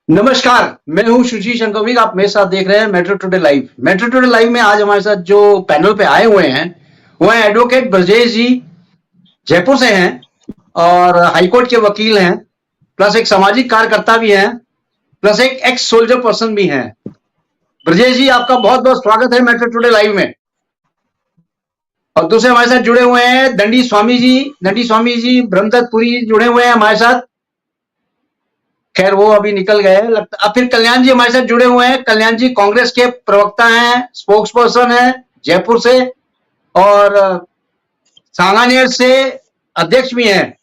नमस्कार, मैं हूँ सुशील शंकरविक। आप मेरे साथ देख रहे हैं metro today live. Metro today live में आज हमारे साथ जो पैनल पे आए हुए हैं वो हैं एडवोकेट ब्रजेश जी, जयपुर से हैं और हाईकोर्ट के वकील हैं, प्लस एक सामाजिक कार्यकर्ता भी हैं, प्लस एक एक्स सोल्जर पर्सन भी हैं। ब्रजेश जी, आपका बहुत बहुत स्वागत है मेट्रो टुडे लाइव में। और दूसरे हमारे साथ जुड़े हुए हैं दंडी स्वामी जी ब्रह्मदत्तपुरी जी जुड़े हुए हैं हमारे साथ। खैर वो अभी निकल गए लगता। अब फिर कल्याण जी हमारे साथ जुड़े हुए हैं। कल्याण जी कांग्रेस के प्रवक्ता हैं, स्पोक्स पर्सन है जयपुर से, और सांगानेर से अध्यक्ष भी हैं।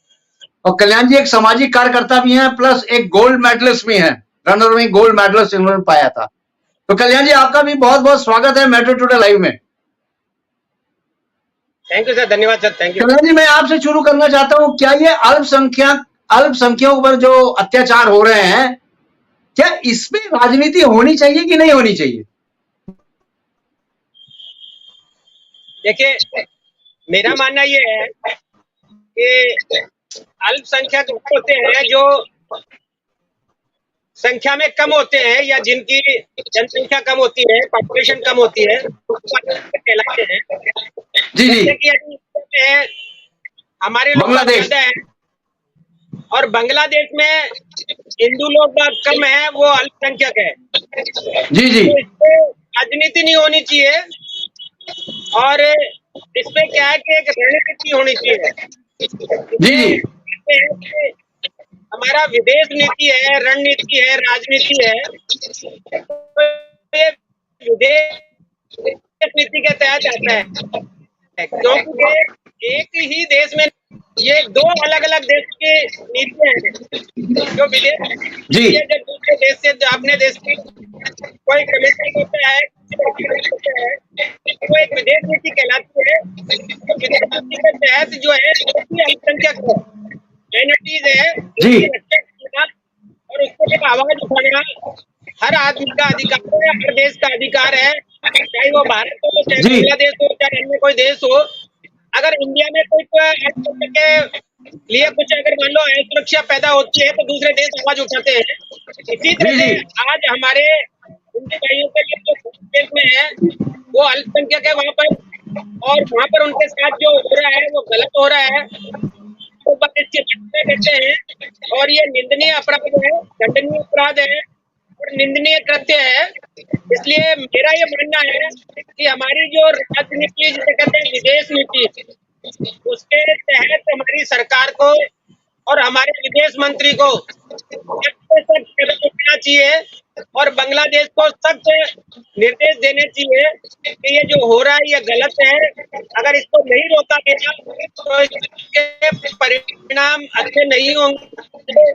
और कल्याण जी एक सामाजिक कार्यकर्ता भी हैं, प्लस एक गोल्ड मेडलिस्ट भी हैं, रनर में गोल्ड मेडलिस्ट इन्होंने पाया था। तो कल्याण जी आपका भी बहुत बहुत स्वागत है मेट्रो टुडे लाइव में। थैंक यू सर, धन्यवाद सर, थैंक यू। कल्याण जी, मैं आपसे शुरू करना चाहता हूँ, क्या ये अल्पसंख्यकों पर जो अत्याचार हो रहे हैं, क्या इसमें राजनीति होनी चाहिए कि नहीं होनी चाहिए? देखिए, मेरा मानना ये है कि अल्पसंख्यक होते हैं जो संख्या में कम होते हैं या जिनकी जनसंख्या कम होती है, पॉपुलेशन कम होती है, कहलाते हैं। जी जी। जैसे कि हमारे लोग बांग्लादेश ज्यादा हैं और बांग्लादेश में हिंदू लोग कम है, वो अल्पसंख्यक है। जी जी। तो इससे राजनीति नहीं होनी चाहिए और इसमें क्या है कि एक रणनीति होनी चाहिए। जी जी। हमारा विदेश नीति है, रणनीति है, राजनीति है। तो ये विदेश नीति के तहत आता है, क्योंकि एक ही देश में ये दो अलग अलग देश की नीतियां हैं। जो विदेश जी। जब दूसरे देश से अपने देश की कोई कमिटमेंट होता है, वो एक विदेश नीति कहलाती है। तो विदेश नीति के तहत जो है अल्पसंख्यक माइनॉरिटीज है, जी। और उसको एक आवाज उठाना हर आदमी का अधिकार है, हर देश का अधिकार है, चाहे वो भारत हो, चाहे बांग्लादेश हो, चाहे अन्य कोई देश हो। अगर इंडिया में कोई अल्पसंख्यक के लिए कुछ अगर मान लो असुरक्षा पैदा होती है तो दूसरे देश आवाज उठाते हैं। इसी तरह से आज हमारे हिंदू भाइयों के लिए जो देश में है वो अल्पसंख्यक है वहाँ पर, और वहाँ पर उनके साथ जो हो रहा है वो गलत हो रहा है, तो बस इसकी शिक्षा देते हैं। और ये निंदनीय अपराध है, दंडनीय अपराध है और निंदनीय कृत्य है। इसलिए मेरा ये मानना है कि हमारी जो राजनीति जिसे कहते हैं विदेश नीति, उसके तहत हमारी सरकार को और हमारे विदेश मंत्री को सख्त कदम उठाना चाहिए और बांग्लादेश को सख्त निर्देश देने चाहिए कि ये जो हो रहा है ये गलत है। अगर इसको नहीं रोका गया तो इसके परिणाम अच्छे नहीं होंगे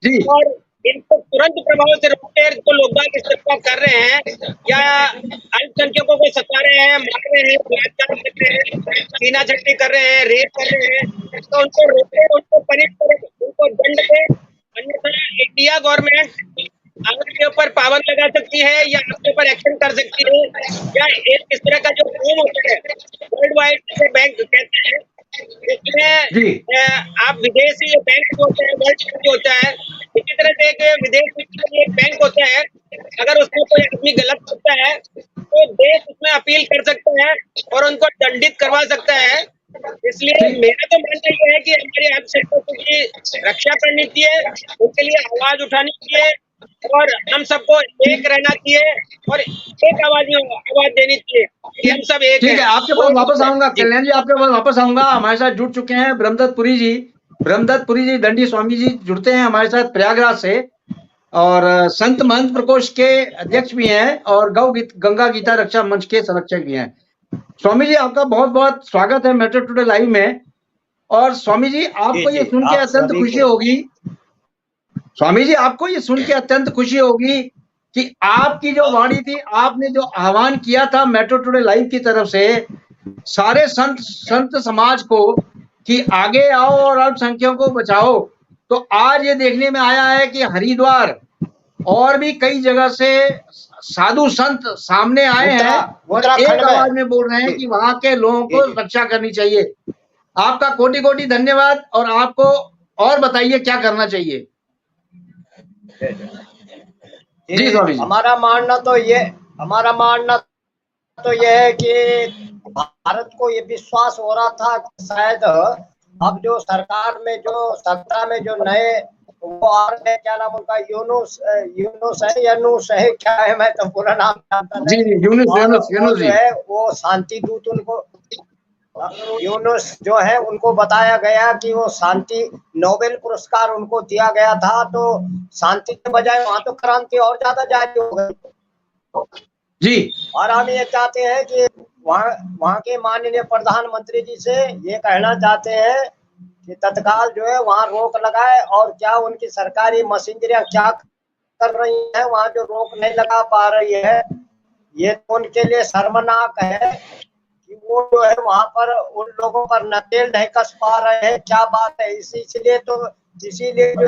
जी। और इनको तुरंत प्रभाव से रोकते हैं। जो लोग इस तरह कर रहे हैं या अल्पसंख्यकों को सता रहे हैं, मार रहे हैं, बलात्कार कर रहे हैं, सीना झटकी कर रहे हैं, रेप कर रहे हैं, तो उनको रोके, उनको पनिश करे, उनको दंड दे। अन्यथा इंडिया गवर्नमेंट आपके ऊपर पाबंद लगा सकती है या आपके ऊपर एक्शन कर सकती है, या एक इस तरह का जो फॉर्म होता है वर्ल्ड वाइड बैंक कहते हैं, इसमें आप विदेशी बैंक होता है, वर्ल्ड होता है, इसी तरह से एक विदेश में एक बैंक होता है। अगर उसमें कोई आदमी गलत करता है तो देश उसमें अपील कर सकता है और उनको दंडित करवा सकता है। इसलिए मेरा तो मानना ये है कि हमारे अल्पसंख्यकों की रक्षा करनी चाहिए, उनके लिए आवाज उठानी चाहिए और हम सबको एक रहना चाहिए और एक आवाज में आवाज देनी चाहिए कि हम सब एक हैं। आपके पास वापस आऊंगा कल्याण जी, आपके पास वापस आऊंगा। हमारे साथ जुड़ चुके हैं ब्रह्मदत्तपुरी जी, दंडी स्वामी जी जुड़ते हैं हमारे साथ प्रयागराज से, और संत महंत प्रकोष्ठ के अध्यक्ष भी हैं और गंगा गीता रक्षा मंच के संरक्षक भी हैं। स्वामी जी, आपका बहुत बहुत स्वागत है मेट्रो टुडे लाइव में। और स्वामी जी, आपको ये सुन के अत्यंत खुशी होगी, स्वामी जी आपको ये सुन के अत्यंत खुशी होगी कि आपकी जो वाणी थी, आपने जो आह्वान किया था मेट्रो टुडे लाइव की तरफ से सारे संत समाज को कि आगे आओ और अल्पसंख्यकों को बचाओ, तो आज ये देखने में आया है कि हरिद्वार और भी कई जगह से साधु संत सामने आए हैं और एक आवाज में बोल रहे हैं कि वहां के लोगों को रक्षा करनी चाहिए। आपका कोटि कोटि धन्यवाद। और आपको और बताइए क्या करना चाहिए। जी स्वामी जी। हमारा मानना तो ये है कि भारत को ये विश्वास हो रहा था कि शायद अब जो सरकार में जो सत्ता में जो नए वो आ रहे हैं, क्या नाम उनका, यूनुस यूनुस है, यनूस है, क्या है, मैं तो पूरा नाम जानता जी नहीं। जी, यूनुस और यूनुस वो यूनुस जो जी। है वो शांति दूत उनको, यूनुस जो है उनको बताया गया कि वो शांति नोबेल पुरस्कार उनको दिया गया था, तो शांति के बजाय वहां तो क्रांति और ज्यादा जारी हो गई। जी और हम ये चाहते हैं कि वहाँ के माननीय प्रधानमंत्री जी से ये कहना चाहते हैं कि तत्काल जो है वहाँ रोक लगाए, और क्या उनकी सरकारी मशीनरियां क्या कर रही है वहाँ जो रोक नहीं लगा पा रही है, ये तो उनके लिए शर्मनाक है कि वो जो है वहाँ पर उन लोगों पर नकेल नहीं कस पा रहे हैं। क्या बात है, इसीलिए जो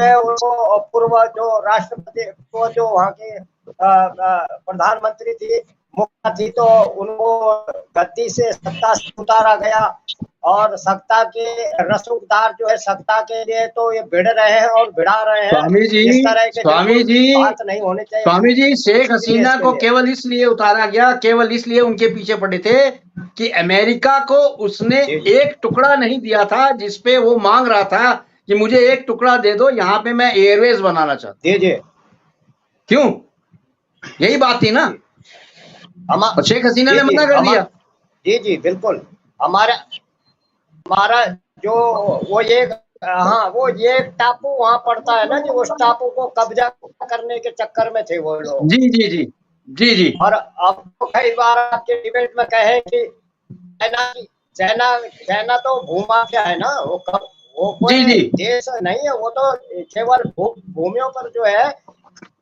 है उनको पूर्व जो राष्ट्रपति को जो वहाँ के प्रधानमंत्री थी, मुखिया थी, तो उनको गद्दी से सत्ता से उतारा गया। और सत्ता के रसूखदार जो है सत्ता के लिए तो ये भिड़ रहे हैं और भिड़ा रहे हैं। इस तरह के स्वामी जी, बात नहीं होनी चाहिए। स्वामी जी, शेख शुक्रिया हसीना इसके को लिए। केवल इसलिए उतारा गया, केवल इसलिए उनके पीछे पड़े थे कि अमेरिका को उसने जी जी एक टुकड़ा नहीं दिया था जिसपे वो मांग रहा था कि मुझे एक टुकड़ा दे दो, यहाँ पे मैं एयरवेज बनाना चाहता जी जी हूँ। क्यों? यही बात थी ना। और शेख हसीना जी ने जी मना कर दिया। जी जी बिल्कुल। हमारा हमारा जो वो ये हाँ वो ये टापू वहाँ पड़ता है ना, कि उस टापू को कब्जा करने के चक्कर में थे वो लोग। जी जी जी जी जी और अब तो कई बार आपके डिबेट में कहे कि चाइना चाइना चाइना तो भूमाफिया है ना, वो जी कोई जी देश नहीं है, वो तो केवल भूमियों पर जो है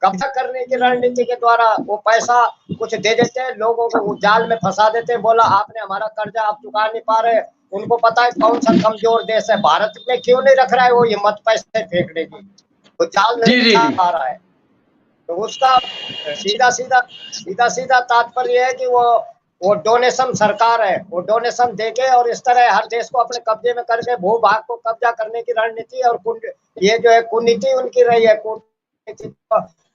कब्जा करने की रणनीति के द्वारा वो पैसा कुछ दे देते हैं, लोगों को जाल में फंसा देते हैं, बोला आपने हमारा कर्जा आप चुका नहीं पा रहे। उनको पता है कौन सा कमजोर देश है, भारत में क्यों नहीं रख रहा है वो हिम्मत पैसे फेंकने की, वो जाल जी नहीं जी फंसा जी पा रहा है। तो उसका सीधा सीधा तात्पर्य है कि वो डोनेशन सरकार है, वो डोनेशन देके और इस तरह हर देश को अपने कब्जे में करके भूभाग को कब्जा करने की रणनीति और ये जो है कुनीति उनकी रही है, कूटनीति।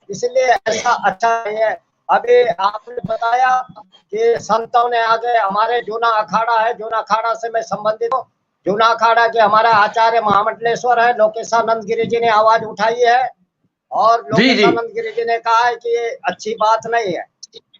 इसलिए ऐसा अच्छा नहीं है। अभी आपने बताया कि संतों ने आगे, हमारे जूना अखाड़ा है, जूना अखाड़ा से मैं संबंधित हूँ। जूना अखाड़ा के हमारा आचार्य महामंडलेश्वर है, लोकेशानंद गिरी जी ने आवाज उठाई है, और जी जी लोकेशानंद गिरी जी ने कहा है कि ये अच्छी बात नहीं है,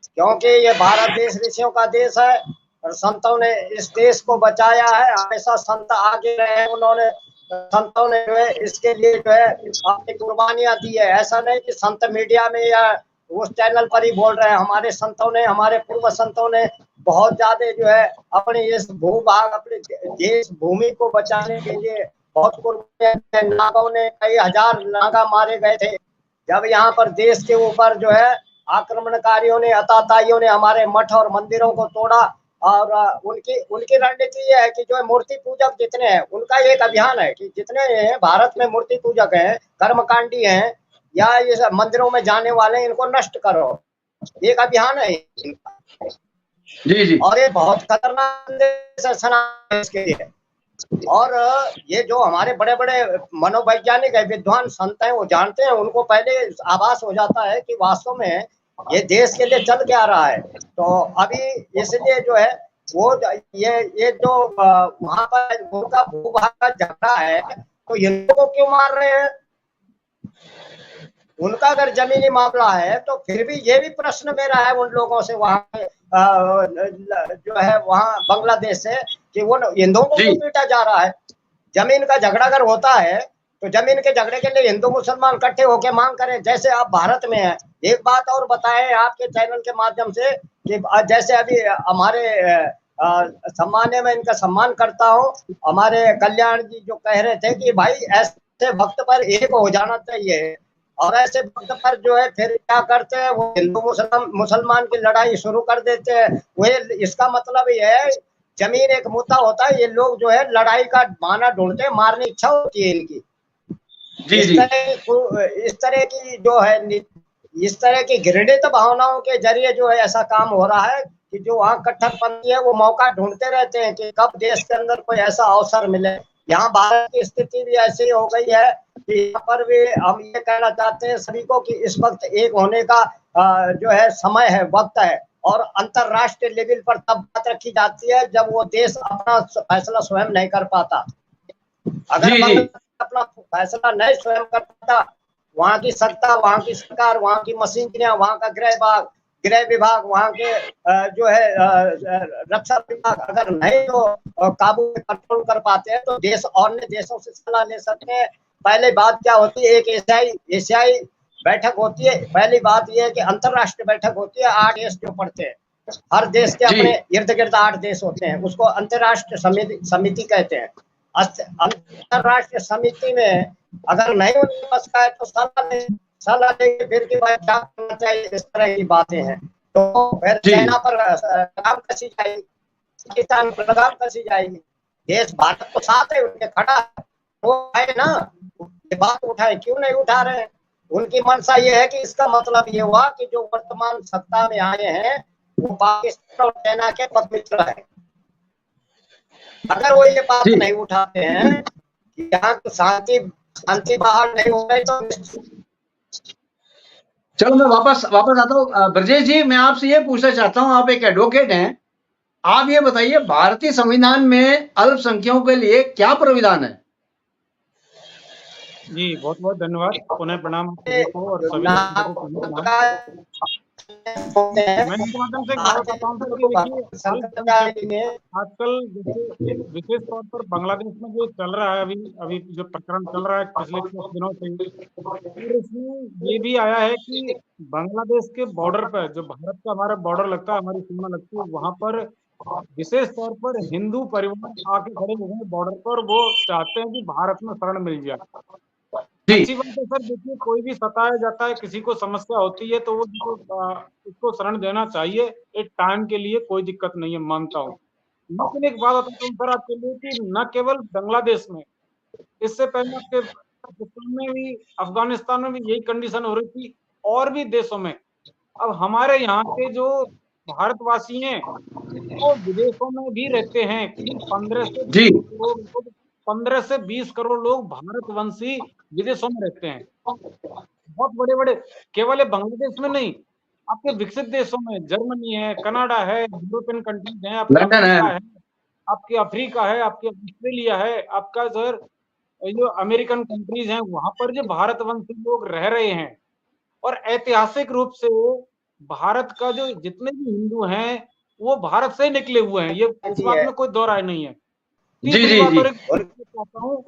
क्योंकि ये भारत देश ऋषियों का देश है और संतों ने इस देश को बचाया है। हमेशा संत आगे रहे, उन्होंने संतों ने जो है इसके लिए जो है अपनी कुर्बानियां दी है। ऐसा नहीं कि संत मीडिया में या उस चैनल पर ही बोल रहे हैं, हमारे संतों ने, हमारे पूर्व संतों ने बहुत ज्यादा जो है अपने इस भूभाग, अपने देश भूमि को बचाने के लिए बहुत कुर्बानियां। नागों ने कई हजार नागा मारे गए थे जब यहाँ पर देश के ऊपर जो है आक्रमणकारियों ने, अताताइयों ने हमारे मठ और मंदिरों को तोड़ा। और उनकी उनकी रणनीति ये है कि जो है मूर्ति पूजक जितने हैं, उनका एक अभियान है कि जितने हैं भारत में मूर्ति पूजक हैं, कर्मकांडी हैं, या ये सब मंदिरों में जाने वाले, इनको नष्ट करो, एक अभियान है इनका। जी जी और ये बहुत खतरनाक है इसके लिए। और ये जो हमारे बड़े बड़े मनोवैज्ञानिक है, विद्वान संत हैं, वो जानते हैं, उनको पहले आभास हो जाता है कि वास्तव में ये देश के लिए चल क्या रहा है। तो अभी इसलिए जो है वो ये जो वहां पर उनका भूभाग का झगड़ा है, तो हिंदुओं को क्यों मार रहे हैं? उनका अगर जमीनी मामला है तो फिर भी ये भी प्रश्न मेरा है उन लोगों से, वहाँ जो है वहाँ बांग्लादेश से, कि वो हिंदुओं को क्यों पीटा जा रहा है? जमीन का झगड़ा अगर होता है तो जमीन के झगड़े के लिए हिंदू मुसलमान इकट्ठे होकर मांग करें, जैसे आप भारत में है। एक बात और बताएं आपके चैनल के माध्यम से कि जैसे अभी हमारे सम्मान्य, मैं इनका सम्मान करता हूँ, हमारे कल्याण जी जो कह रहे थे कि भाई ऐसे वक्त पर एक हो जाना चाहिए, और ऐसे वक्त पर जो है फिर क्या करते हैं वो हिंदू मुसलमान की लड़ाई शुरू कर देते हैं। वही इसका मतलब ये है, जमीन एक मुद्दा होता है, ये लोग जो है लड़ाई का बहाना ढूंढते हैं, मारने की इच्छा होती है इनकी। जी जी इस तरह की जो है, इस तरह की घृणित भावनाओं के जरिए जो है ऐसा काम हो रहा है कि जो वहाँ कट्टरपंथी है वो मौका ढूंढते रहते हैं कि कब देश के अंदर कोई ऐसा अवसर मिले यहाँ भारत की स्थिति भी ऐसी हो गई है कि यहाँ पर भी हम ये कहना चाहते हैं सभी को कि इस वक्त एक होने का जो है समय है, वक्त है, और अंतरराष्ट्रीय लेवल पर तब बात रखी जाती है जब वो देश अपना फैसला स्वयं नहीं कर पाता। अगर जी जी बांग्लादेश अपना फैसला नहीं स्वयं कर पाता, वहाँ की सत्ता, वहाँ की सरकार, वहाँ की मशीनरियां, वहाँ का गृह विभाग, वहाँ के जो है रक्षा विभाग अगर नहीं तो काबू में कंट्रोल कर पाते हैं तो देश अन्य देशों से सलाह ले सकते हैं। पहले बात क्या होती है, एक एशियाई बैठक होती है। पहली बात यह है कि अंतरराष्ट्रीय बैठक होती है, 8 देश जो पड़ते हैं, हर देश के जी अपने इर्द गिर्द 8 देश होते हैं, उसको अंतरराष्ट्रीय समिति कहते हैं। अंतरराष्ट्रीय समिति में अगर नहीं उनके पास का है तो सलाह लेके फिर के बाद क्या करना चाहिए, इस तरह की बातें हैं। तो फिर जी चाइना पर लगाम कसी जाएगी, पाकिस्तान पर लगाम कसी जाएगी। देश भारत तो साथ है, उनके खड़ा है, वो है ना, ये बात उठाए, क्यों नहीं उठा रहे हैं? उनकी मंशा ये है कि इसका मतलब ये हुआ कि जो वर्तमान सत्ता में आए हैं वो पाकिस्तान और चाइना के पथ मित्र है। अगर वो ये बात जी नहीं उठाते हैं कि यहाँ तो शांति बाहर नहीं हो रही तो चलो मैं वापस वापस आता हूँ। ब्रजेश जी, मैं आपसे ये पूछना चाहता हूँ, आप एक एडवोकेट हैं, आप ये बताइए भारतीय संविधान में अल्पसंख्यकों के लिए क्या प्राविधान है? जी बहुत बहुत धन्यवाद, पुनः प्रणाम आप सभी को और सभी दर्शकों को पुनः प्रणाम। मैं इस माध्यम से एक बात बताता हूँ सर कि देखिए अल्पसंख्यक आजकल जैसे विशेष तौर पर बांग्लादेश में जो चल रहा है, अभी जो प्रकरण चल रहा है पिछले कुछ दिनों से, और इसमें ये भी आया है कि बांग्लादेश के बॉर्डर पर जो भारत का हमारा बॉर्डर लगता है, हमारी सीमा लगती है, वहां पर विशेष तौर पर हिंदू परिवार आके खड़े हुए हैं बॉर्डर पर। वो चाहते हैं कि भारत में शरण मिल जाए। जी अच्छी बात है सर, देखिए कोई भी सताया जाता है, किसी को समस्या होती है तो वो उसको शरण देना चाहिए एक टाइम के लिए, कोई दिक्कत नहीं है, मानता हूँ। लेकिन एक बात बताता हूँ सर आपके लिए कि न केवल बांग्लादेश में, इससे पहले आपके पाकिस्तान में भी, अफगानिस्तान में भी यही कंडीशन हो रही थी, और भी देशों में। अब हमारे यहाँ के जो भारतवासी हैं वो विदेशों में भी रहते हैं, करीब 15 से 20 जी करोड़ लोग, 15 से 20 करोड़ लोग भारतवंशी विदेशों में रहते हैं। बहुत बड़े बड़े, केवल ये बांग्लादेश में नहीं, आपके विकसित देशों में जर्मनी है, कनाडा है, यूरोपियन कंट्रीज हैं, आपके लंदन है। अमेरिका है, आपके अफ्रीका है, आपके ऑस्ट्रेलिया है, आपका सर जो अमेरिकन कंट्रीज हैं, वहां पर जो भारतवंशी लोग रह रहे हैं। और ऐतिहासिक रूप से भारत का जो जितने भी हिंदू हैं वो भारत से निकले हुए हैं, ये इस बात में कोई दो राय नहीं है। जी तीसरी जी बात जी और एक चाहता हूँ,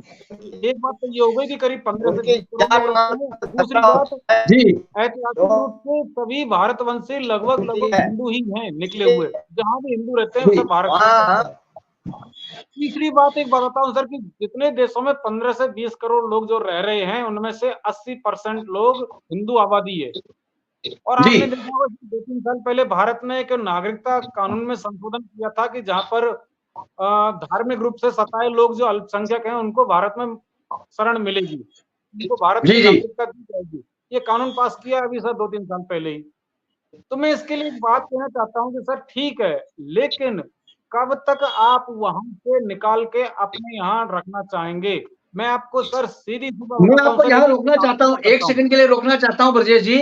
एक बात तो ये हो गई कि करीब 15 से 20 करोड़ जान लोग मान रहते हैं। दूसरी बात, जी ऐतिहासिक रूप से सभी भारतवंशी लगभग हिंदू ही हैं निकले हुए, जहां भी हिंदू रहते हैं जी सब भारत में रहते हैं। तीसरी बात एक बताता हूँ सर कि जितने देशों में 15 से 20 करोड़ लोग जो रह रहे हैं उनमें से 80% लोग हिंदू आबादी है। और जी आपने देखा होगा 2-3 साल पहले भारत ने एक नागरिकता कानून में संशोधन किया था कि जहां पर धार्मिक रूप से सताए लोग जो अल्पसंख्यक हैं उनको भारत में शरण मिलेगी, उनको भारत जी की जी नागरिकता दी जाएगी। ये कानून पास किया अभी सर 2-3 साल पहले ही। तो मैं इसके लिए एक बात कहना चाहता हूँ कि सर ठीक है, लेकिन कब तक आप वहां से निकाल के अपने यहाँ रखना चाहेंगे? मैं आपको सर सीधी सी बात मैं बताता हूँ आपको सर, यहाँ एक रोकना चाहता हूँ, करता एक हूँ सेकंड के लिए रोकना चाहता हूँ ब्रजेश जी।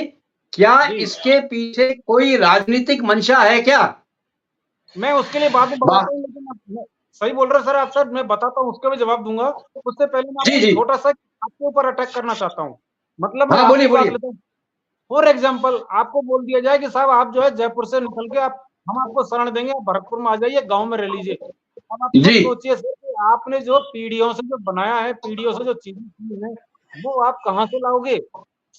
क्या जी। इसके पीछे कोई राजनीतिक मंशा है क्या? मैं उसके लिए बाद में वाह बताता हूँ, लेकिन सही बोल रहे हो सर आप सर, मैं बताता हूँ, उसका भी जवाब दूंगा। उससे पहले मैं जी आपको जी छोटा सा आपके ऊपर अटैक करना चाहता हूँ। मतलब मैं हाँ आपकी बोलिए बात बोलिए। लेता हूँ, फॉर एग्जाम्पल आपको बोल दिया जाए कि साहब आप जो है जयपुर से निकल के आप, हम आपको शरण देंगे, आप भरतपुर में आ जाइए, गांव में रह लीजिए। अब आप खुद जी सोचिए सर कि आपने जो पीढ़ियों से जो बनाया है, पीढ़ियों से जो चीजें की हैं, वो आप कहाँ से लाओगे?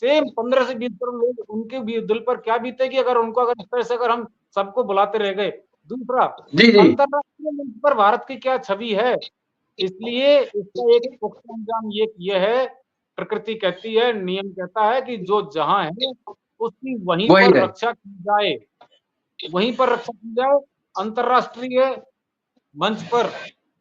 सेम 15 से 20 करोड़ लोग, उनके भी दिल पर क्या बीतेगी अगर उनको, अगर इस तरह से अगर हम सबको बुलाते रह गए। दूसरा, जी जी अंतरराष्ट्रीय मंच पर भारत की क्या छवि है? इसलिए इसका एक पुख्ता अंजाम ये है, प्रकृति कहती है, नियम कहता है कि जो जहां है उसकी वहीं वही पर है। रक्षा की जाए, वहीं पर रक्षा की जाए। अंतरराष्ट्रीय मंच पर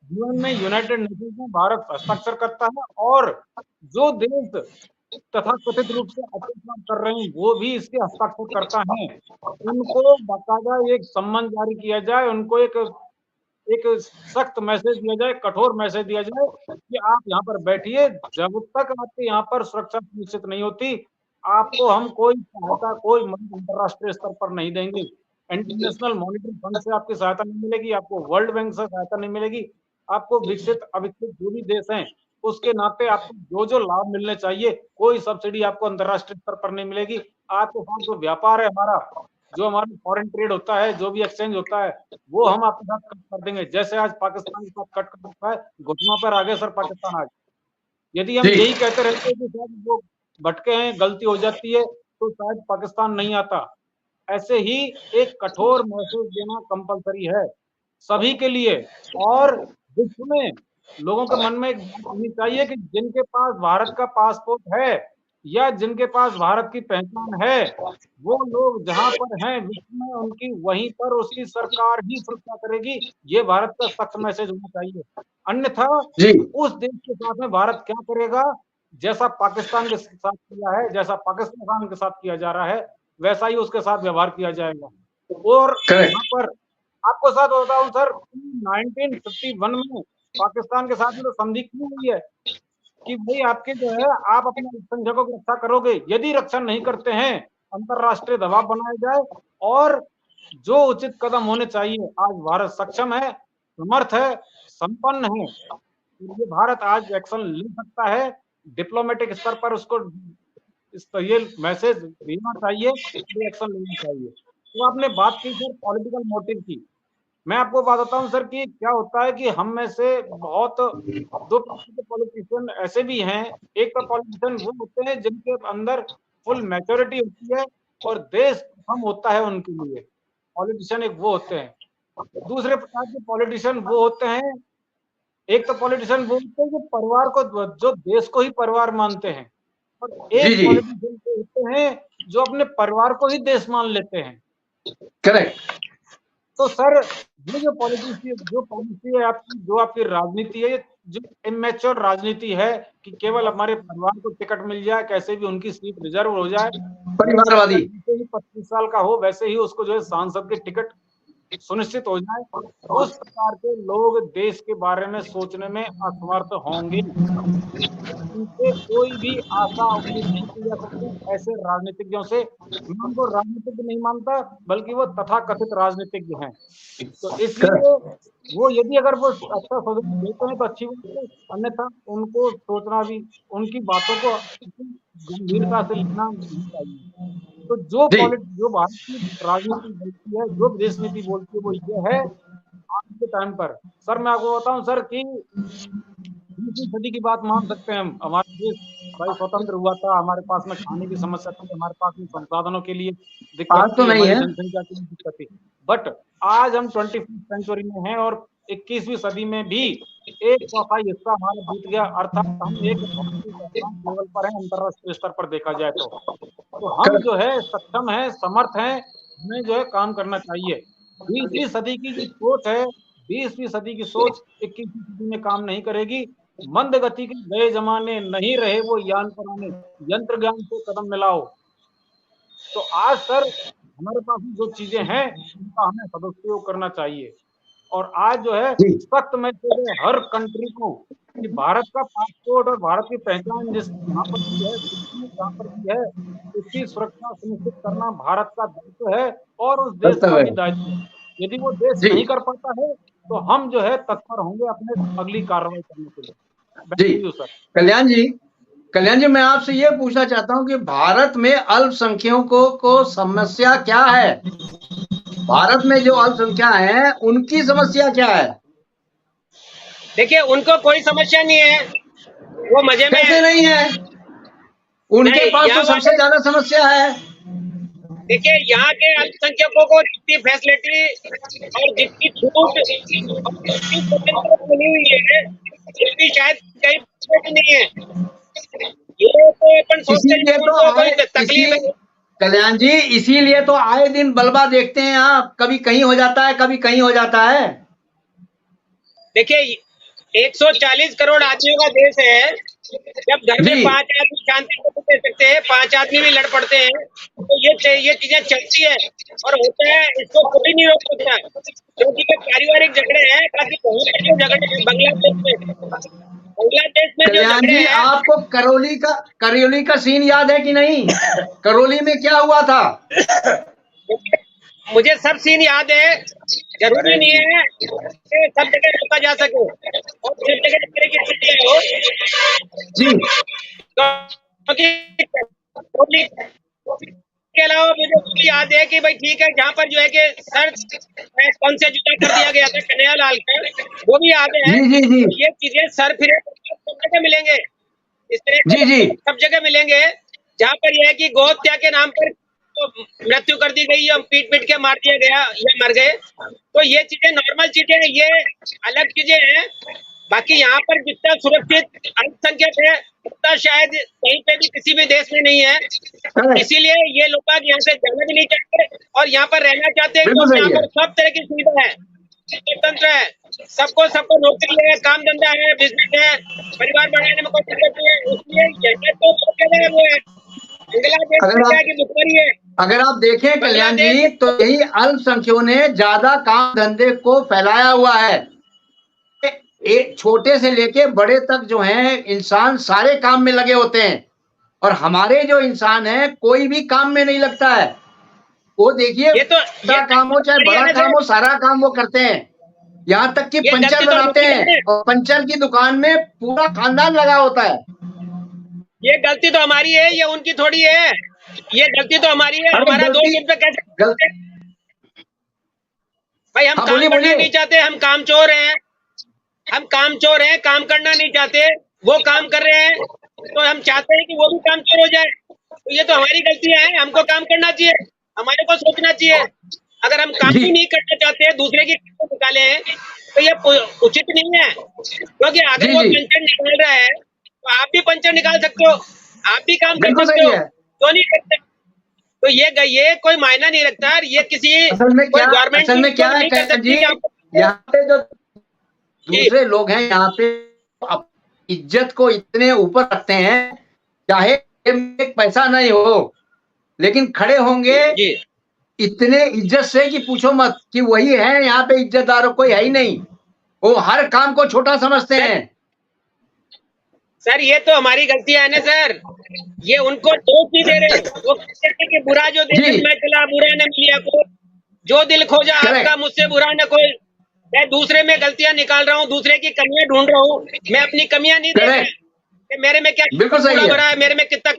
यूएन में, यूनाइटेड नेशंस में भारत हस्ताक्षर करता है, और जो देश तथाकथित रूप से अत्याचार कर रहे हैं वो भी इसके हस्ताक्षर करता है। उनको बाकायदा एक सम्मन जारी किया जाए, उनको एक एक सख्त मैसेज दिया जाए, कठोर मैसेज दिया जाए कि आप यहाँ पर बैठिए, जब तक आपके यहाँ पर सुरक्षा सुनिश्चित नहीं होती, आपको हम कोई सहायता, कोई मदद अंतर्राष्ट्रीय स्तर पर नहीं देंगे। इंटरनेशनल मॉनिटरी फंड से आपकी सहायता नहीं मिलेगी, आपको वर्ल्ड बैंक से सहायता नहीं मिलेगी, आपको विकसित अविकसित जो भी देश हैं उसके नाते आपको जो जो लाभ मिलने चाहिए, कोई सब्सिडी आपको अंतर्राष्ट्रीय स्तर पर नहीं मिलेगी। आपके साथ जो व्यापार है हमारा, जो हमारा फॉरेन ट्रेड होता है, जो भी एक्सचेंज होता है, वो हम आपके साथ कट कर देंगे। जैसे आज पाकिस्तान के साथ कट कर रखा है, घुटनों पर आगे सर पाकिस्तान आज। यदि हम जी। यही कहते रहते कि शायद वो भटके हैं, गलती हो जाती है, तो शायद पाकिस्तान नहीं आता। ऐसे ही एक कठोर मैसेज देना कंपलसरी है सभी के लिए। और विश्व में लोगों के मन में एक बात होनी चाहिए कि जिनके पास भारत का पासपोर्ट है या जिनके पास भारत की पहचान है, वो लोग जहां पर हैं विश्व में, उनकी वहीं पर उसकी सरकार ही सुरक्षा करेगी। ये भारत का सख्त मैसेज होना चाहिए। अन्यथा जी। उस देश के साथ में भारत क्या करेगा, जैसा पाकिस्तान के साथ किया है, जैसा पाकिस्तान के साथ किया जा रहा है, वैसा ही उसके साथ व्यवहार किया जाएगा। और करेक्ट। यहाँ पर आपको साथ बताऊं सर, 1951 में पाकिस्तान के साथ में तो संधि क्यों हुई है कि भाई आपके जो है, आप अपने अल्पसंख्यकों की रक्षा करोगे, यदि रक्षा नहीं करते हैं अंतरराष्ट्रीय दबाव बनाया जाए और जो उचित कदम होने चाहिए। आज भारत सक्षम है, समर्थ है, संपन्न है, ये भारत आज एक्शन ले सकता है। डिप्लोमेटिक स्तर पर उसको ये मैसेज देना चाहिए, एक्शन लेना चाहिए। तो आपने बात की सर पॉलिटिकल मोटिव की, मैं आपको बात बताऊं सर कि क्या होता है कि हम में से बहुत दो पॉलिटिशियन ऐसे भी हैं। एक तो पॉलिटिशियन वो होते हैं जिनके अंदर फुल मैच्योरिटी होती है और देश हम होता है उनके लिए, पॉलिटिशियन एक वो होते हैं। दूसरे प्रकार के पॉलिटिशियन वो होते हैं, एक तो पॉलिटिशियन वो होते हैं जो परिवार को, जो देश को ही परिवार मानते हैं, और जी एक जी। पॉलिटिशियन वो होते हैं जो अपने परिवार को ही देश मान लेते हैं। करेक्ट। तो सर ये जो पॉलिसी है आपकी, जो आपकी राजनीति है, जो इमेच्योर राजनीति है कि केवल हमारे परिवार को टिकट मिल जाए, कैसे भी उनकी सीट रिजर्व हो जाए, परिवारवादी। जैसे ही 25 साल का हो वैसे ही उसको जो है सांसद की टिकट सुनिश्चित हो जाए, उस प्रकार के लोग देश के बारे में सोचने में असमर्थ होंगे। उनसे कोई भी आशा उम्मीद नहीं की जा सकती ऐसे राजनीतिज्ञों से। मैं उनको राजनीतिज्ञ नहीं मानता, बल्कि वो तथाकथित राजनीतिज्ञ हैं। तो इसलिए वो यदि अगर वो अच्छा सजेशन देते हैं तो अच्छी बात है, अन्यथा उनको सोचना भी, उनकी बातों को गंभीरता से लेना नहीं चाहिए। तो जो भारत की राजनीति बोलती है, जो विदेश नीति बोलती है, वो ये है आज के टाइम पर। सर मैं आपको बताऊं सर कि 20वीं सदी की बात मान सकते हैं हम, हमारा देश भाई स्वतंत्र हुआ था, हमारे पास में खाने की समस्या थी, हमारे पास में संसाधनों के लिए दिक्कत आज तो थी, नहीं हमारी है। जनसंख्या की दिक्कत थी। बट आज हम 21वीं सेंचुरी में हैं और 21वीं सदी में भी 1/4 हिस्सा हमारा बीत गया, अर्थात हम एक लेवल पर हैं अंतरराष्ट्रीय स्तर पर देखा जाए तो हम जो है सक्षम है, समर्थ हैं, हमें जो है काम करना चाहिए। 20वीं सदी की जो सोच है, 20वीं सदी की सोच 21वीं सदी में काम नहीं करेगी। मंद गति के गए जमाने नहीं रहे वो यान पुराने, यंत्र ज्ञान से कदम मिलाओ। तो आज सर हमारे पास जो चीजें हैं उनका हमें सदुपयोग करना चाहिए। और आज जो है जी। सख्त मैसेज है हर कंट्री को कि भारत का पासपोर्ट और भारत की पहचान जिस जहाँ पर भी है, जहाँ पर भी है, उसकी सुरक्षा सुनिश्चित करना भारत का दायित्व है और उस देश का भी दायित्व है। यदि वो देश जी। नहीं कर पाता है तो हम जो है तत्पर होंगे अपने अगली कार्रवाई करने के लिए। जी। सर कल्याण जी मैं आपसे ये पूछना चाहता हूं कि भारत में अल्पसंख्यकों को समस्या क्या है? भारत में जो अल्पसंख्या है उनकी समस्या क्या है? देखिए उनको कोई समस्या नहीं है, वो मजे में कैसे नहीं है? उनके नहीं, पास यहाँ तो सबसे ज्यादा समस्या है। देखिए यहाँ के अल्पसंख्यकों को जितनी फैसिलिटी और जितनी छूट और जितनी स्वतंत्रता मिली हुई है, इतनी शायद कहीं भी नहीं है। ये तो अपन सोचते हैं इसीलिए कि तो उनको आए कोई तकलीफ है। कल्याण जी, इसीलिए तो आए दिन बलबा देखते हैं आप, कभी कहीं हो जाता है, कभी कहीं हो जाता है। देखिए 140 करोड़ आदमियों का देश है, जब घर में जी 5 आदमी शांति से रह सकते हैं, 5 आदमी भी लड़ पड़ते हैं, तो ये चीजें चलती है और होता है, इसको कोई नहीं रोक सकता, क्योंकि ये पारिवारिक झगड़े हैं। बाकी बहुत से जो झगड़े हैं बांग्लादेश में जो कल्याण झगड़े जी, हैं, आपको करौली का सीन याद है कि नहीं? करौली में क्या हुआ था? मुझे सब सीन याद है। जरूरी नहीं है कि सब जगह रोका जा सके और सब जगह इस तरह की स्थितियां हो, जी क्योंकि करौली के अलावा मुझे वो भी याद है कि भाई ठीक है, जहाँ पर जो है कि सर कौन से जुदा कर दिया गया था कन्हैया लाल का, वो भी याद है। जी जी जी ये चीजें सर फिर सब जगह मिलेंगे, इस तरह जी जी के सब जगह मिलेंगे, जहाँ पर यह है कि गौ हत्या के नाम पर तो मृत्यु कर दी गई या पीट पीट के मार दिया गया या मर गए, तो ये चीजें नॉर्मल चीजें हैं, ये अलग चीजें हैं। बाकी यहाँ पर जितना सुरक्षित अल्पसंख्यक है उतना शायद कहीं पे भी किसी भी देश में नहीं है, इसीलिए ये लोग बाग यहाँ से जाना भी नहीं चाहते और यहाँ पर रहना चाहते हैं, बिल्कुल क्योंकि सही यहाँ है। पर सब तरह की सुविधा है, स्वतंत्र है, सबको नौकरी है, काम धंधा है, बिजनेस है, परिवार बढ़ाने में कोई दिक्कत नहीं है, इसलिए ये तो वो है। बांग्लादेश अगर में क्या आप की भुखमरी है, अगर आप देखें कल्याण जी, बांग्लादेश तो यही अल्पसंख्यकों ने ज्यादा काम धंधे को फैलाया हुआ है। एक छोटे से लेके बड़े तक जो है इंसान सारे काम में लगे होते हैं, और हमारे जो इंसान है कोई भी काम में नहीं लगता है। वो देखिए, ये तो छोटा काम हो चाहे बड़ा काम हो, सारा काम वो करते हैं। यहाँ तक कि ये पंचर गलती तो बनाते हमारी हैं, है। और पंचर की दुकान में पूरा खानदान लगा होता है। ये गलती तो हमारी है, ये उनकी थोड़ी है, ये गलती तो हमारी है। अरे हमारा दोस्त गलती उन पे कैसे गलती भाई, हम हाँ, काम बोलिए करना बोलिए। नहीं चाहते, हम कामचोर हैं, हम कामचोर हैं, काम करना नहीं चाहते, वो काम कर रहे हैं तो हम चाहते हैं कि वो भी कामचोर हो जाए, तो ये तो हमारी गलतियां हैं। हमको काम करना चाहिए, हमारे को सोचना चाहिए। अगर हम काम जी ही नहीं करना चाहते, दूसरे की काम निकाले हैं, तो ये उचित नहीं है, क्योंकि अगर जी वो जी पंचर निकाल रहा है तो आप भी पंचर निकाल सकते हो, आप भी काम कर बिल्कुल सकते सही हो, है। क्यों नहीं करते? तो ये कोई मायना नहीं रखता है, ये किसी कोई गवर्नमेंट असल की में क्या है नहीं कर कल्याण सकती जी, कि आपको यहाँ पे जो जी दूसरे लोग हैं यहाँ पे अपनी इज्जत को इतने ऊपर रखते हैं, चाहे एक पैसा नहीं हो, लेकिन खड़े होंगे जी इतने इज्जत से कि पूछो मत, कि वही है यहाँ पे इज्जतदार, कोई है ही नहीं। वो हर काम को छोटा समझते हैं। सर, ये तो हमारी गलतियां है ना सर, ये उनको दोष नहीं दे रहे, वो कहते हैं कि बुरा जो जी देश में चला बुरा न मिलिया को, जो दिल खोजा आपका करेक्ट, मुझसे बुरा न कोई। मैं दूसरे में गलतियां निकाल रहा हूँ, दूसरे की कमियां ढूंढ रहा हूँ, मैं अपनी कमियां नहीं देख रहा करेक्ट, कि मेरे में क्या बिल्कुल सही बुरा है। भरा है, मेरे में कितना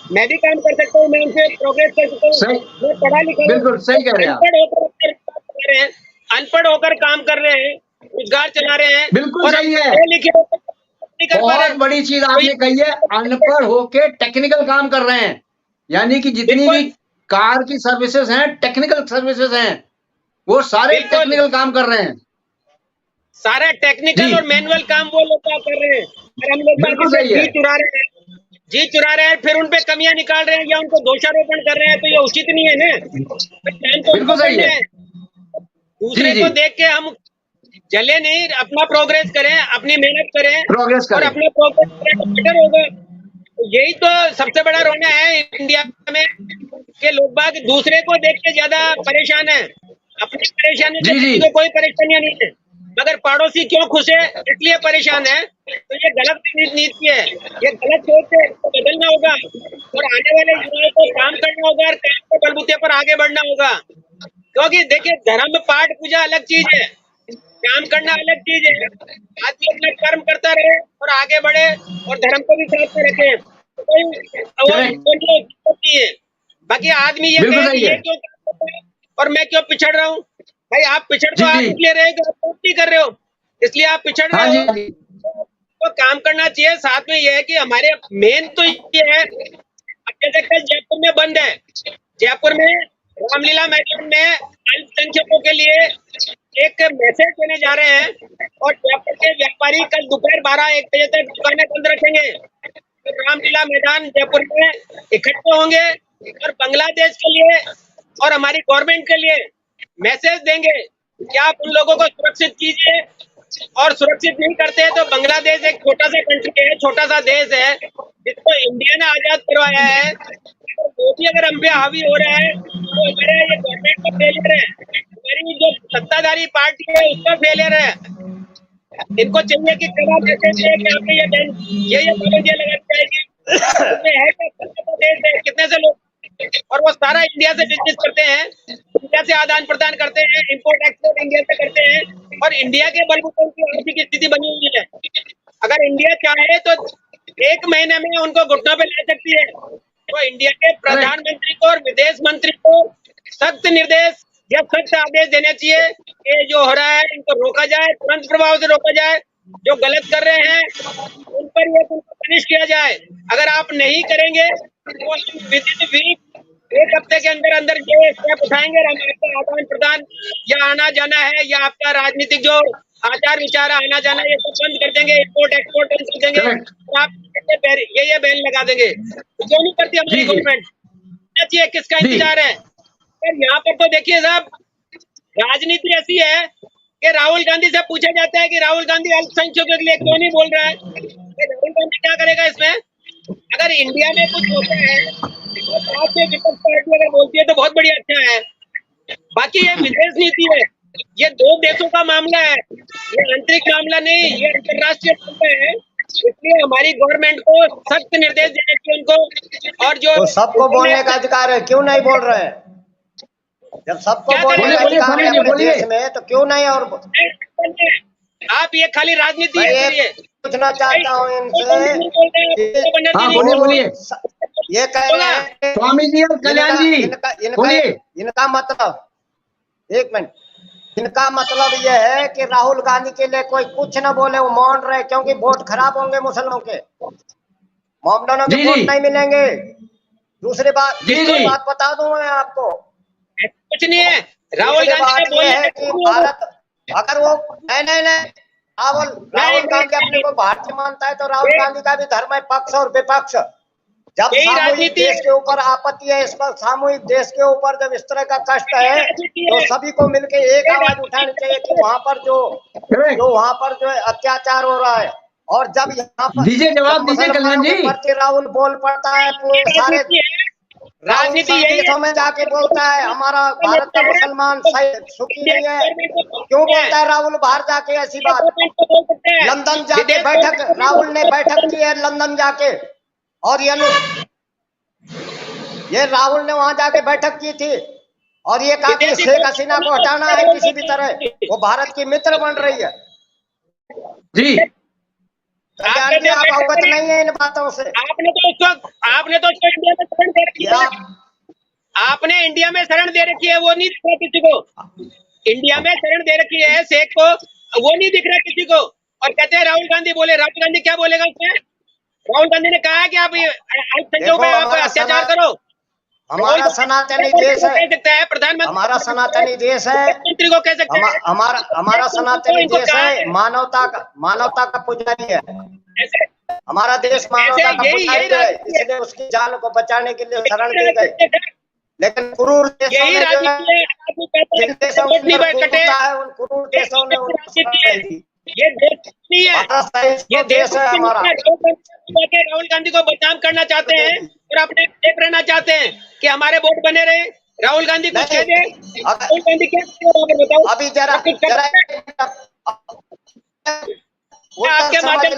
मैं भी काम कर सकता हूँ, मैं उनसे प्रोग्रेस कर सकता हूँ, सही, मैं पढ़ा लिखा हूँ, बिल्कुल सही कह रहे हैं आप। अनपढ़ होकर काम कर रहे हैं, रोजगार चला रहे हैं, बिल्कुल और सही हम है। पढ़े लिखे होकर नहीं कर पा रहे बहुत बड़ी चीज तो आपने कही है, अनपढ़ होके टेक्निकल काम कर रहे हैं। यानी कि जितनी भी बिल्कुल कार की सर्विसेज हैं, टेक्निकल सर्विसेज हैं, वो सारे बिल्कुल टेक्निकल काम कर रहे हैं। सारा टेक्निकल जी और मैनुअल काम वो लोग कर रहे हैं, और हम लोग बिल्कुल बाकी सही है। जी चुरा रहे हैं, फिर उन पे कमियां निकाल रहे हैं या उनको दोषारोपण कर रहे हैं, तो ये उचित नहीं है ना। काम तो बिल्कुल सही करना है। है, जी दूसरे जी को देख के हम जले नहीं, अपना प्रोग्रेस करें, अपनी मेहनत करें प्रोग्रेस और करें। अपना प्रोग्रेस करें तो बेटर होगा। तो यही तो सबसे बड़ा रोना है इंडिया में, कि लोग बाग दूसरे को देख के ज्यादा परेशान है, अपनी परेशानी से जी जी किसी को कोई परेशानियां नहीं है, मगर पड़ोसी क्यों खुश है इसलिए परेशान है। तो ये गलत नीति है, ये गलत सोच है, इसको बदलना होगा और आने वाले युवाओं को काम करना होगा और काम के बलबूते पर आगे बढ़ना होगा। क्योंकि देखिए, धर्म पाठ पूजा अलग चीज है, काम करना अलग चीज है। आदमी अपना कर्म करता रहे और आगे बढ़े और धर्म को भी साथ में रखे, तो कोई करेक्ट, दिक्कत नहीं है। बाकी आदमी ये बिल्कुल कहे सही कि ये है। क्यों काम करता है और मैं क्यों पिछड़ रहा हूँ, भाई आप पिछड़ तो जी आप जी इसलिए रहे कि आप काम नहीं कर रहे हो, इसलिए आप पिछड़ हाँ रहे जी हो। हाँ जी तो काम करना चाहिए। साथ में ये है कि हमारे मेन तो ये है, अब जैसे कल जयपुर में बंद है, जयपुर में रामलीला मैदान में अल्पसंख्यकों के लिए एक मैसेज देने जा रहे हैं और जयपुर के व्यापारी कल दोपहर 12-1 बजे तक दुकानें बंद रखेंगे, तो रामलीला मैदान जयपुर में इकट्ठे होंगे और बांग्लादेश के लिए और हमारी गवर्नमेंट के लिए मैसेज देंगे कि आप उन लोगों को सुरक्षित कीजिए, और सुरक्षित नहीं करते हैं तो बांग्लादेश एक छोटा सा कंट्री है, छोटा सा देश है जिसको इंडिया ने आजाद करवाया है। वो भी अगर हम पे हावी हो रहा है तो हमारे ये गवर्नमेंट का फेलियर है, हमारी जो सत्ताधारी पार्टी है उसका फेलियर है। इनको चाहिए कि कड़ा मैसेज है कि आपने ये पाबंदियां लगानी चाहिए। उसमें है क्या देश है, कितने से लोग, और वो सारा इंडिया से बिजनेस करते हैं, इंडिया से आदान प्रदान करते हैं, इंपोर्ट एक्सपोर्ट इंडिया से करते हैं और इंडिया के बलबूते उनकी आर्थिक स्थिति बनी हुई है। अगर इंडिया चाहे तो 1 महीने में उनको घुटनों पे ला सकती है। तो इंडिया के प्रधानमंत्री को और विदेश मंत्री को सख्त निर्देश या सख्त आदेश देने चाहिए कि जो हो रहा है इनको रोका जाए, तुरंत प्रभाव से रोका जाए। जो गलत कर रहे हैं उन पर ये पनिश किया जाए। अगर आप नहीं करेंगे तो विदिन वीक 1 हफ्ते के अंदर अंदर जो स्टेप उठाएंगे और हम आपका आदान प्रदान या आना जाना है या आपका राजनीतिक जो आचार विचार आना जाना ये सब बंद कर देंगे, इंपोर्ट एक्सपोर्ट बंद कर देंगे और आप ये बैन लगा देंगे। क्यों नहीं करती हमारी गवर्नमेंट? चाहिए किसका इंतजार है? यहाँ पर तो देखिए साहब, राजनीति ऐसी है कि राहुल गांधी से पूछा जाता है कि राहुल गांधी अल्पसंख्यकों के लिए क्यों नहीं बोल रहा है। राहुल गांधी क्या करेगा इसमें? अगर इंडिया में कुछ होता है तो आपसे विपक्ष पार्टी अगर बोलती है तो बहुत बढ़िया, अच्छा है। बाकी ये विदेश नीति है, ये 2 देशों का मामला है, ये आंतरिक मामला नहीं, ये अंतरराष्ट्रीय मामला है। इसलिए हमारी गवर्नमेंट को सख्त निर्देश देने चाहिए उनको। और जो तो सबको बोलने का अधिकार है, क्यों नहीं बोल रहे हैं? जब सबको बोलने का अधिकार है अपने देश में तो क्यों नहीं? और आप ये खाली राजनीति पूछना चाहता हूँ इनसे, बोलिए ये कह रहे हैं स्वामी जी और कल्याण जी, इनका मतलब, 1 मिनट, इनका मतलब ये है कि राहुल गांधी के लिए कोई कुछ न बोले, वो मौन रहे क्योंकि वोट खराब होंगे मुसलमानों के, मोमडनों के वोट नहीं मिलेंगे। दूसरी बात बता दूं मैं आपको, कुछ नहीं है। राहुल गांधी ने है कि भारत अगर वो नहीं राहुल गांधी अपने को भारतीय मानता है तो राहुल गांधी का भी धर्म है पक्ष और विपक्ष। जब सामूहिक देश के ऊपर आपत्ति है, इस पर सामूहिक देश के ऊपर जब इस तरह का कष्ट है तो सभी को मिलकर एक आवाज उठानी चाहिए कि वहाँ पर जो है अत्याचार हो रहा है। और जब यहाँ पर जवाब दीजिए कल्याण जी, राहुल बोल पड़ता है पूरे सारे राजनीति देशों में जाके बोलता है हमारा भारत का मुसलमान सही सुखी नहीं है। क्यों बोलता है राहुल बाहर जाके ऐसी बात? लंदन जाके बैठक, राहुल ने बैठक की है लंदन जाके, और ये राहुल ने वहां जाके बैठक की थी और ये कहा कि शेख हसीना को हटाना है किसी भी तरह, वो भारत की मित्र बन रही है। जी आप अवगत नहीं है इन बातों से? आपने तो इंडिया में शरण दे रखी है, आपने इंडिया में शरण दे रखी है, वो नहीं दिख रहा किसी को। इंडिया में शरण दे रखी है शेख को, वो नहीं दिख रहा किसी को। और कहते हैं राहुल गांधी बोले, राहुल गांधी क्या बोलेगा उसमें? राहुल गांधी ने कहा कि आप अल्पसंख्यकों पे आप अत्याचार करो। हमारा सनातनी देश है, प्रधानमंत्री हमारा सनातनी देश है, मंत्री को कह सकते हैं हमारा सनातनी देश है, मानवता का पुजारी है। हमारा देश मानवता का पुजारी है, इसलिए उसकी जान को बचाने के लिए शरण दी गई। लेकिन क्रूर देशों ने जिन देशों में है उन क्रूर देशों ने ये देश नहीं है, ये देश है हमारा। राहुल गांधी को बदनाम करना चाहते हैं और अपने देख रहना चाहते हैं कि हमारे वोट बने रहे। राहुल गांधी कुछ कह दे, राहुल गांधी क्या बताओ अभी जरा आपके माध्यम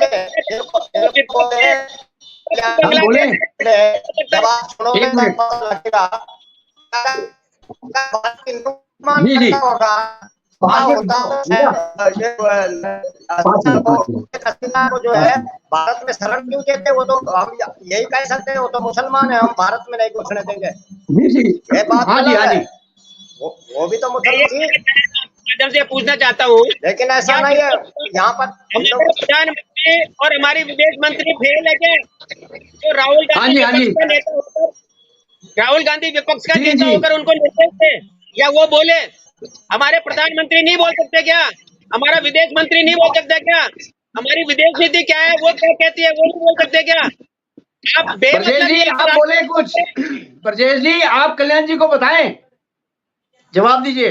जो है भारत में शरण क्यों देते, वो तो हम यही कह सकते हैं, वो तो मुसलमान है, हम भारत में नहीं घुसने देंगे। ये बात है, वो भी तो मुसलमान माध्यम से पूछना चाहता हूँ, लेकिन ऐसा नहीं है। यहाँ पर प्रधानमंत्री और हमारी विदेश मंत्री फेल है क्या? तो राहुल गांधी विपक्ष का नेता होकर उनको निर्देश दे या वो बोले? हमारे प्रधानमंत्री नहीं बोल सकते क्या? हमारा विदेश मंत्री नहीं बोल सकता क्या? हमारी विदेश नीति क्या है, वो क्या कहती है, वो नहीं बोल सकते क्या? आप ब्रजेश जी आप बोले कुछ, ब्रजेश जी आप कल्याण जी को बताएं, जवाब दीजिए।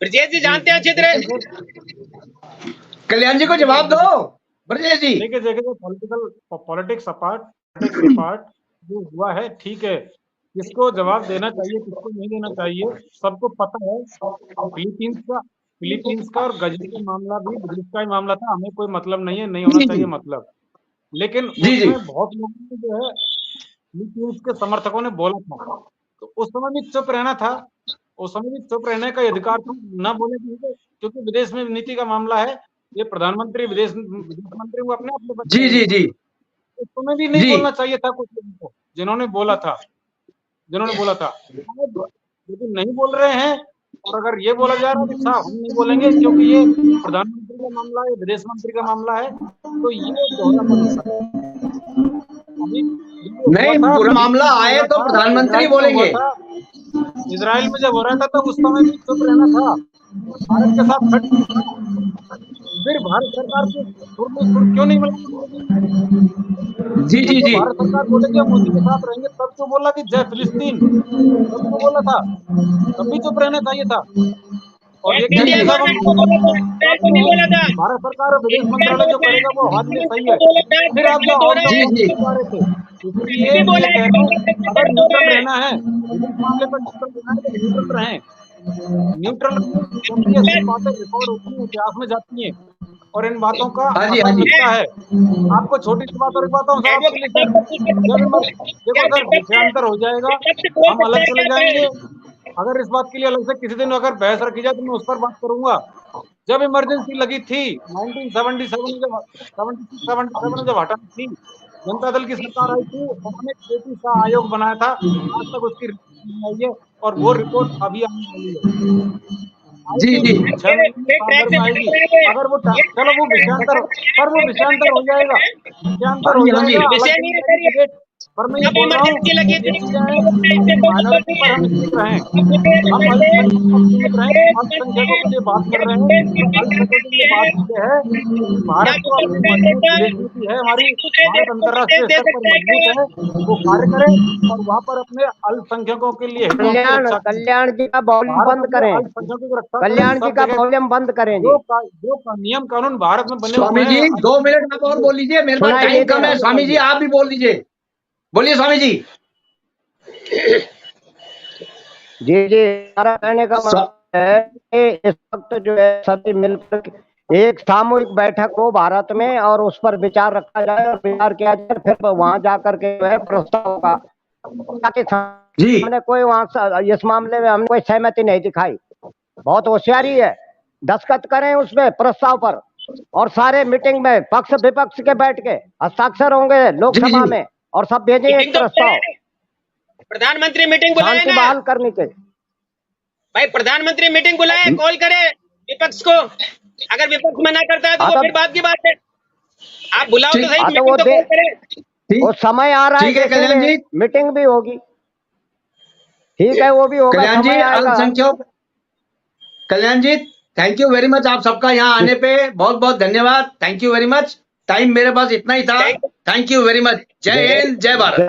ब्रजेश जी जानते हैं अच्छी तरह। कल्याण जी को जवाब दो ब्रजेश जी। देखिए पॉलिटिक्स अपार्ट जो हुआ है ठीक है, किसको जवाब देना चाहिए किसको नहीं देना चाहिए सबको पता है। फिलीपींस का और गजनी का मामला भी बिजनेस का ही मामला था, हमें कोई मतलब नहीं है, नहीं होना जी, चाहिए जी। मतलब। लेकिन जी, जी। उसमें बहुत लोगों ने जो है फिलीपींस के समर्थकों ने बोला था, तो उस समय भी चुप रहना था, उस समय भी चुप रहने का अधिकार था, ना बोले क्योंकि विदेश में नीति का मामला है, ये प्रधानमंत्री विदेश मंत्री वो अपने अपने बच्चे जी, जी, जी। उस समय भी नहीं जी। बोलना चाहिए था कुछ लोगों को जिन्होंने बोला था लेकिन नहीं बोल रहे हैं। और अगर ये बोला जा रहा है कि साहब हम नहीं बोलेंगे क्योंकि ये प्रधानमंत्री का मामला है, विदेश मंत्री का मामला है, तो ये दोहरापन होता है। अभी नहीं, पूरा मामला आए तो प्रधानमंत्री बोलेंगे। इजराइल में जब हो रहा था तो उस समय भी चुप रहना था, भारत के साथ खड़ा था। फिर भारत सरकार को सुर क्यों नहीं मिला मोदी? जी, जी, जी। भारत सरकार बोलेगी मोदी के साथ रहेंगे, तब तो बोला कि जय फिलिस्तीन, तब तो बोला था, तब भी चुप रहना चाहिए था। और ये जी, कहते जी। साहब हम को नहीं बोला था, भारत सरकार और विदेश मंत्रालय जो करेगा वो हमारे लिए सही है। फिर आप जो जी, जी। जा रहे थे, इसलिए मैं कह रहा हूँ अगर न्यूट्रल रहना है विदेश मामले पर, न्यूट्रल रहना है तो न्यूट्रल रहें। न्यूट्रल क्योंकि ये सब बातें रिकॉर्ड होती हैं, इतिहास में जाती हैं और इन बातों का हाँ जी, असर हाँ जी। मिलता है। आपको छोटी सी बात और एक बात हूँ सर आपको लिखिए, देखो सर विषयांतर हो जाएगा, हम अलग चले जाएंगे। अगर इस बात के लिए अलग से किसी दिन अगर बहस रखी जाए तो मैं उस पर बात करूंगा। जब इमरजेंसी लगी थी 1977 में जब हटानी थी, जनता दल की सरकार आई थी, उन्होंने खेती का आयोग बनाया था, आज तक उसकी रिपोर्ट नहीं आई है और वो रिपोर्ट अभी आने वाली है, जी, जी। 6 महीने में साल भर में आएगी। अगर वो चलो वो विषयांतर हो जाएगा, हाँ जी, हाँ जी। अलग पर मैं ये बोल रहा हूँ माइनॉरिटी पर हम स्टिक रहें, हम अल्पसंख्यकों पर सीमित रहें, अल्पसंख्यकों के लिए बात कर रहे हैं। अल्पसंख्यकों के लिए बात ये है कि भारत को अपनी मजबूत विदेश नीति है, हमारी भारत अंतर्राष्ट्रीय स्तर पर मजबूत है, वो कार्य करे और वहाँ पर अपने अल्पसंख्यकों के लिए हितों की रक्षा करें। कल्याण जी का वॉल्यूम बंद करें, अल्पसंख्यकों की रक्षा कल्याण जी का वॉल्यूम बंद करें जी। जो नियम कानून भारत में बने स्वामी हुए जी हैं 2 मिनट आप और बोल लीजिए, मेरे पास सुनाई टाइम नहीं कम दे है। रहा। स्वामी जी आप भी बोल दीजिए, बोलिए स्वामी जी। जी जी, हमारा कहने का मतलब है कि इस वक्त जो है सभी मिलकर एक सामूहिक बैठक हो भारत में और उस पर विचार रखा जाए और विचार किया जाए, फिर वहां जाकर के जो है प्रस्ताव का जी। हमने कोई वहां इस मामले में हमने कोई सहमति नहीं दिखाई। बहुत होशियारी है, दस्तखत करें उसमें प्रस्ताव पर और सारे मीटिंग में पक्ष विपक्ष के बैठ के हस्ताक्षर होंगे लोकसभा में और सब भेजेंगे एक प्रस्ताव। प्रधानमंत्री मीटिंग बुलाए शांति ना बहाल करने के भाई, प्रधानमंत्री मीटिंग बुलाए, कॉल करे विपक्ष को, अगर विपक्ष मना करता है तो वो फिर बात की बात है, आप बुलाओ तो सही, मीटिंग तो कॉल करे। वो समय आ रहा है, ठीक है कल्याण जी, मीटिंग भी होगी, ठीक है वो भी होगा, कल्याण जी। अल्पसंख्यक कल्याण जी थैंक यू वेरी मच, आप सबका यहाँ आने पे बहुत बहुत धन्यवाद, thank you very much. Time मेरे पास इतना ही था, थैंक यू वेरी मच। जय हिंद, जय भारत।